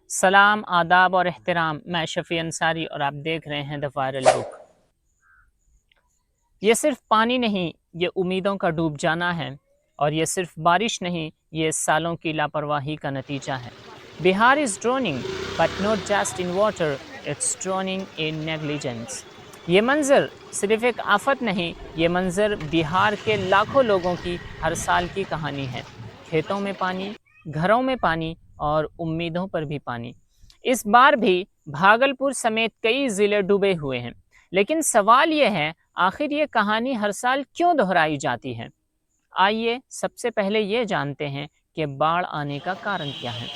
سلام، آداب اور احترام، میں شفیع انصاری اور آپ دیکھ رہے ہیں دا وائرل بک۔ یہ صرف پانی نہیں، یہ امیدوں کا ڈوب جانا ہے، اور یہ صرف بارش نہیں، یہ سالوں کی لاپرواہی کا نتیجہ ہے۔ Bihar is drowning but not just in water, it's drowning in negligence. یہ منظر صرف ایک آفت نہیں، یہ منظر بہار کے لاکھوں لوگوں کی ہر سال کی کہانی ہے۔ کھیتوں میں پانی، گھروں میں پانی اور امیدوں پر بھی پانی۔ اس بار بھی بھاگلپور سمیت کئی ضلع ڈوبے ہوئے ہیں، لیکن سوال یہ ہے آخر یہ کہانی ہر سال کیوں دہرائی جاتی ہے؟ آئیے سب سے پہلے یہ جانتے ہیں کہ باڑھ آنے کا کارن کیا ہے۔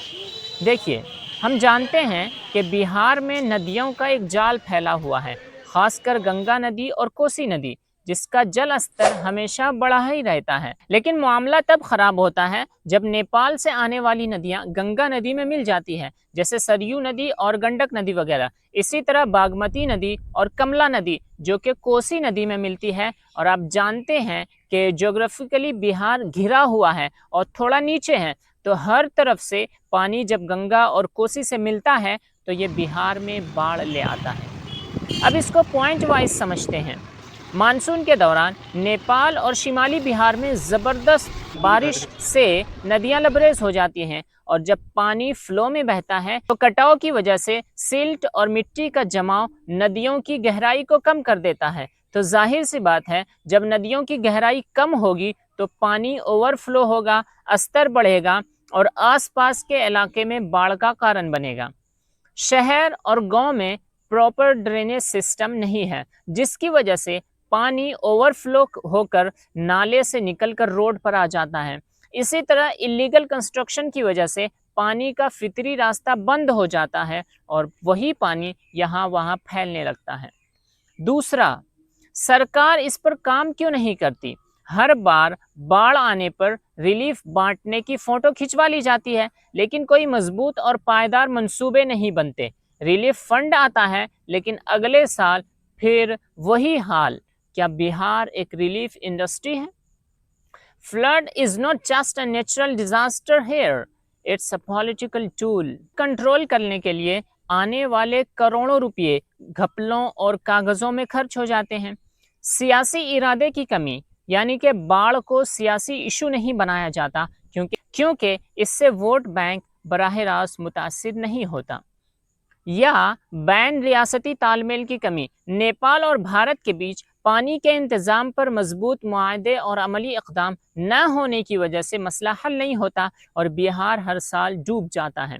دیکھیے، ہم جانتے ہیں کہ بہار میں ندیوں کا ایک جال پھیلا ہوا ہے، خاص کر گنگا ندی اور کوسی ندی، جس کا جل استر ہمیشہ بڑھا ہی رہتا ہے۔ لیکن معاملہ تب خراب ہوتا ہے جب نیپال سے آنے والی ندیاں گنگا ندی میں مل جاتی ہے، جیسے سریو ندی اور گنڈک ندی وغیرہ۔ اسی طرح باگمتی ندی اور کملا ندی جو کہ کوسی ندی میں ملتی ہے، اور آپ جانتے ہیں کہ جغرافیکلی بہار گھرا ہوا ہے اور تھوڑا نیچے ہے، تو ہر طرف سے پانی جب گنگا اور کوسی سے ملتا ہے تو یہ بہار میں باڑھ لے آتا ہے۔ اب اس کو پوائنٹ وائز سمجھتے ہیں۔ مانسون کے دوران نیپال اور شمالی بہار میں زبردست بارش سے ندیاں لبریز ہو جاتی ہیں، اور جب پانی فلو میں بہتا ہے تو کٹاؤ کی وجہ سے سلٹ اور مٹی کا جماؤ ندیوں کی گہرائی کو کم کر دیتا ہے۔ تو ظاہر سی بات ہے، جب ندیوں کی گہرائی کم ہوگی تو پانی اوور فلو ہوگا، استر بڑھے گا اور آس پاس کے علاقے میں باڑھ کا کارن بنے گا۔ شہر اور گاؤں میں پراپر ڈرینیج سسٹم نہیں ہے، جس کی وجہ سے پانی اوور فلو ہو کر نالے سے نکل کر روڈ پر آ جاتا ہے۔ اسی طرح اللیگل کنسٹرکشن کی وجہ سے پانی کا فطری راستہ بند ہو جاتا ہے اور وہی پانی یہاں وہاں پھیلنے لگتا ہے۔ دوسرا، سرکار اس پر کام کیوں نہیں کرتی؟ ہر بار باڑھ آنے پر ریلیف بانٹنے کی فوٹو کھنچوا لی جاتی ہے، لیکن کوئی مضبوط اور پائیدار منصوبے نہیں بنتے۔ ریلیف فنڈ آتا ہے لیکن اگلے سال پھر وہی حال۔ کیا بہار ایک ریلیف انڈسٹری ہے؟ Flood is not just a natural disaster here, it's a political tool. Control کرنے کے لیے آنے والے کروڑوں روپے گھپلوں اور کاغذوں میں خرچ ہو جاتے ہیں۔ سیاسی ارادے کی کمی، یعنی کہ باڑھ کو سیاسی ایشو نہیں بنایا جاتا کیونکہ اس سے ووٹ بینک براہ راست متاثر نہیں ہوتا۔ یا بین ریاستی تال میل کی کمی، نیپال اور بھارت کے بیچ پانی کے انتظام پر مضبوط معاہدے اور عملی اقدام نہ ہونے کی وجہ سے مسئلہ حل نہیں ہوتا اور بہار ہر سال ڈوب جاتا ہے۔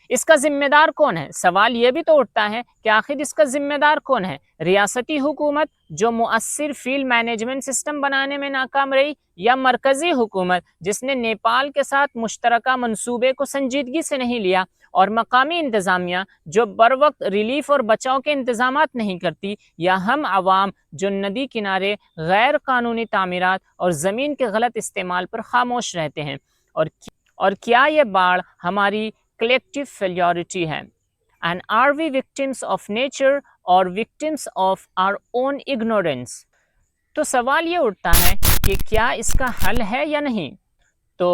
اس کا ذمہ دار کون ہے؟ سوال یہ بھی تو اٹھتا ہے کہ آخر اس کا ذمہ دار کون ہے؟ ریاستی حکومت جو مؤثر فیلڈ مینجمنٹ سسٹم بنانے میں ناکام رہی، یا مرکزی حکومت جس نے نیپال کے ساتھ مشترکہ منصوبے کو سنجیدگی سے نہیں لیا، اور مقامی انتظامیہ جو بر وقت ریلیف اور بچاؤ کے انتظامات نہیں کرتی، یا ہم عوام جو ندی کنارے غیر قانونی تعمیرات اور زمین کے غلط استعمال پر خاموش رہتے ہیں؟ اور کیا یہ باڑھ ہماری collective failure ہے؟ And are we victims of nature or victims of our own ignorance؟ تو سوال یہ اٹھتا ہے کہ کیا اس کا حل ہے یا نہیں؟ تو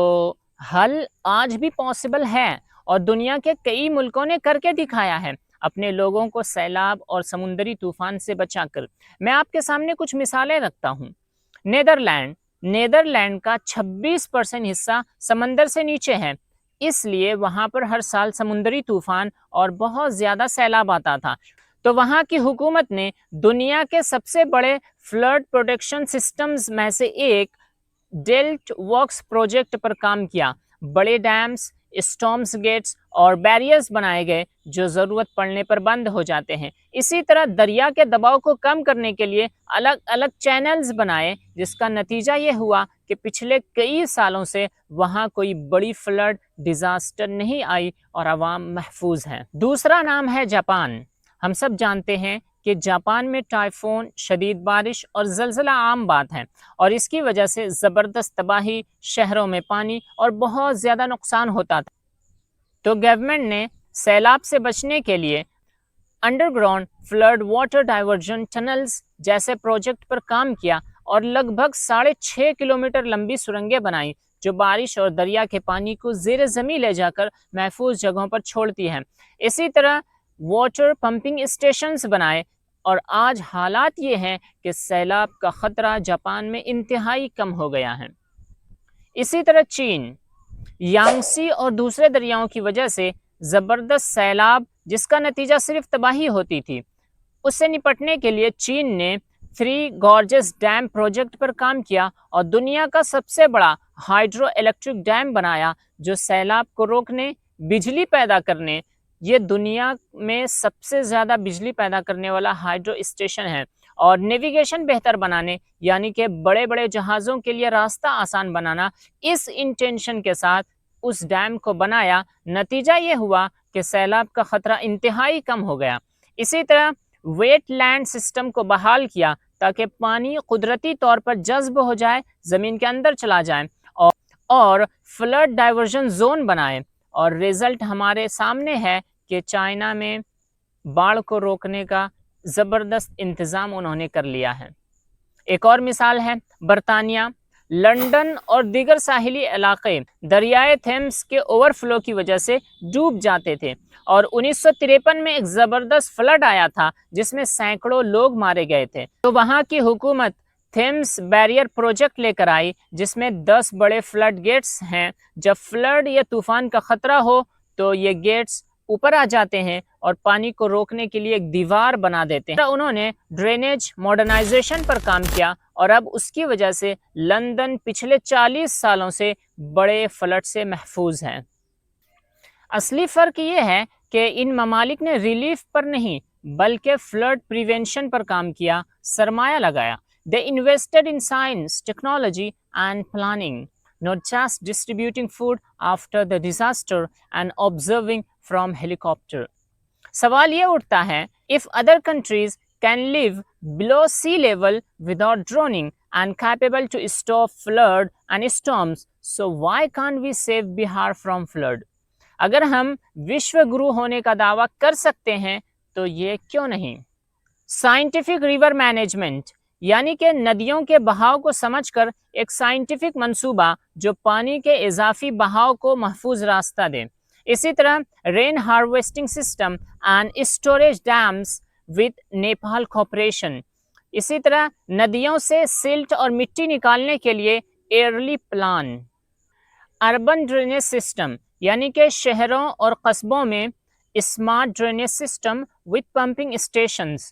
حل آج بھی پاسبل ہے، اور دنیا کے کئی ملکوں نے کر کے دکھایا ہے، اپنے لوگوں کو سیلاب اور سمندری طوفان سے بچا کر۔ میں آپ کے سامنے کچھ مثالیں رکھتا ہوں۔ نیدرلینڈ کا 26% حصہ سمندر سے نیچے ہے، اس لیے وہاں پر ہر سال سمندری طوفان اور بہت زیادہ سیلاب آتا تھا۔ تو وہاں کی حکومت نے دنیا کے سب سے بڑے فلڈ پروٹیکشن سسٹمز میں سے ایک ڈیلٹ ورکس پروجیکٹ پر کام کیا۔ بڑے ڈیمز، اسٹارمز گیٹس اور بیریئرز بنائے گئے جو ضرورت پڑنے پر بند ہو جاتے ہیں۔ اسی طرح دریا کے دباؤ کو کم کرنے کے لیے الگ الگ چینلز بنائے، جس کا نتیجہ یہ ہوا کہ پچھلے کئی سالوں سے وہاں کوئی بڑی فلڈ ڈیزاسٹر نہیں آئی اور عوام محفوظ ہیں۔ دوسرا نام ہے جاپان۔ ہم سب جانتے ہیں کہ جاپان میں ٹائفون، شدید بارش اور زلزلہ عام بات ہے، اور اس کی وجہ سے زبردست تباہی، شہروں میں پانی اور بہت زیادہ نقصان ہوتا تھا۔ تو گورنمنٹ نے سیلاب سے بچنے کے لیے underground flood water diversion tunnels جیسے پروجیکٹ پر کام کیا، اور لگ بھگ 6.5 کلومیٹر لمبی سرنگیں بنائیں جو بارش اور دریا کے پانی کو زیر زمین لے جا کر محفوظ جگہوں پر چھوڑتی ہیں۔ اسی طرح واٹر پمپنگ اسٹیشنز بنائے، اور آج حالات یہ ہیں کہ سیلاب کا خطرہ جاپان میں انتہائی کم ہو گیا ہے۔ اسی طرح چین، یانگسی اور دوسرے دریاؤں کی وجہ سے زبردست سیلاب جس کا نتیجہ صرف تباہی ہوتی تھی، اس سے نپٹنے کے لیے چین نے 3 گارجز ڈیم پروجیکٹ پر کام کیا اور دنیا کا سب سے بڑا ہائیڈرو الیکٹرک ڈیم بنایا جو سیلاب کو روکنے، بجلی پیدا کرنے، یہ دنیا میں سب سے زیادہ بجلی پیدا کرنے والا ہائیڈرو اسٹیشن ہے، اور نیویگیشن بہتر بنانے یعنی کہ بڑے بڑے جہازوں کے لیے راستہ آسان بنانا، اس انٹینشن کے ساتھ اس ڈیم کو بنایا۔ نتیجہ یہ ہوا کہ سیلاب کا خطرہ انتہائی کم ہو گیا۔ اسی طرح ویٹ لینڈ سسٹم کو بحال کیا تاکہ پانی قدرتی طور پر جذب ہو جائے، زمین کے اندر چلا جائے، اور فلڈ ڈائیورژن زون بنائے، اور رزلٹ ہمارے سامنے ہے کہ چائنا میں باڑھ کو روکنے کا زبردست انتظام انہوں نے کر لیا ہے۔ ایک اور مثال ہے برطانیہ، لنڈن اور دیگر ساحلی علاقے دریائے تھیمس کے اوور فلو کی وجہ سے ڈوب جاتے تھے، اور 1953 میں ایک زبردست فلڈ آیا تھا جس میں سینکڑوں لوگ مارے گئے تھے۔ تو وہاں کی حکومت تھیمس بیریئر پروجیکٹ لے کر آئی جس میں 10 بڑے فلڈ گیٹس ہیں۔ جب فلڈ یا طوفان کا خطرہ ہو تو یہ گیٹس اوپر آ جاتے ہیں اور پانی کو روکنے کے لیے ایک دیوار بنا دیتے ہیں۔ انہوں نے ڈرینیج ماڈرنائزیشن پر کام کیا، اور اب اس کی وجہ سے لندن پچھلے 40 سالوں سے بڑے فلڈ سے محفوظ ہے۔ اصلی فرق یہ ہے کہ ان ممالک نے ریلیف پر نہیں بلکہ فلڈ پریونشن پر کام کیا، سرمایہ لگایا۔ They invested in science, technology and planning, not just distributing food after the disaster and observing from helicopter. سوال یہ اٹھتا ہے، if other countries can live below sea level without drowning and capable to stop flood and storms, so why can't we save Bihar from flood? اگر ہم وشو گرو ہونے کا دعویٰ کر سکتے ہیں تو یہ کیوں نہیں؟ سائنٹیفک ریور مینجمنٹ یعنی کہ ندیوں کے بہاؤ کو سمجھ کر ایک سائنٹیفک منصوبہ جو پانی کے اضافی بہاؤ کو محفوظ راستہ دے۔ اسی طرح rain harvesting system and storage dams with Nepal cooperation. اسی طرح ندیوں سے سلٹ اور مٹی نکالنے کے لیے early plan. Urban drainage system یعنی کہ شہروں اور قصبوں میں smart drainage system with pumping stations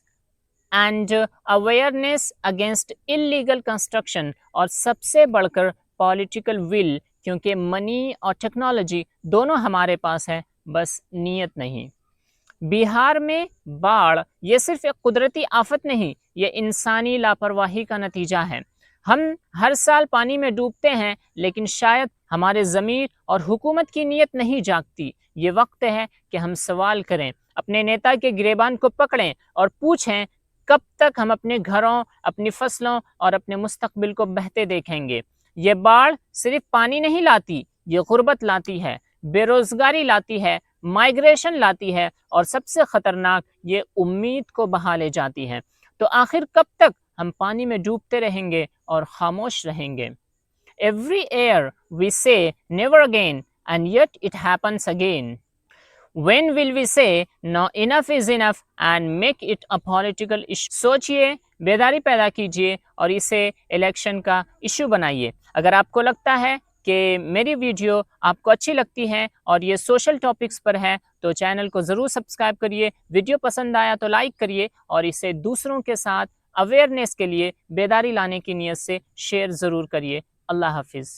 and awareness against illegal construction, اور سب سے بڑھ کر پولیٹیکل ول، کیونکہ منی اور ٹیکنالوجی دونوں ہمارے پاس ہے، بس نیت نہیں۔ بہار میں باڑھ یہ صرف ایک قدرتی آفت نہیں، یہ انسانی لاپرواہی کا نتیجہ ہے۔ ہم ہر سال پانی میں ڈوبتے ہیں لیکن شاید ہمارے ضمیر اور حکومت کی نیت نہیں جاگتی۔ یہ وقت ہے کہ ہم سوال کریں، اپنے نیتا کے گریبان کو پکڑیں اور پوچھیں کب تک ہم اپنے گھروں، اپنی فصلوں اور اپنے مستقبل کو بہتے دیکھیں گے۔ یہ باڑھ صرف پانی نہیں لاتی، یہ غربت لاتی ہے، بے روزگاری لاتی ہے، مائیگریشن لاتی ہے، اور سب سے خطرناک یہ امید کو بہا لے جاتی ہے۔ تو آخر کب تک ہم پانی میں ڈوبتے رہیں گے اور خاموش رہیں گے؟ Every year we say never again and yet it happens again. When will we say no, enough is enough and make it a political issue? سوچئے، بیداری پیدا کیجئے اور اسے الیکشن کا ایشو بنائیے۔ اگر آپ کو لگتا ہے کہ میری ویڈیو آپ کو اچھی لگتی ہے اور یہ سوشل ٹاپکس پر ہے تو چینل کو ضرور سبسکرائب کریے، ویڈیو پسند آیا تو لائک کریے، اور اسے دوسروں کے ساتھ اویئرنیس کے لیے، بیداری لانے کی نیت سے شیئر ضرور کریے۔ اللہ حافظ۔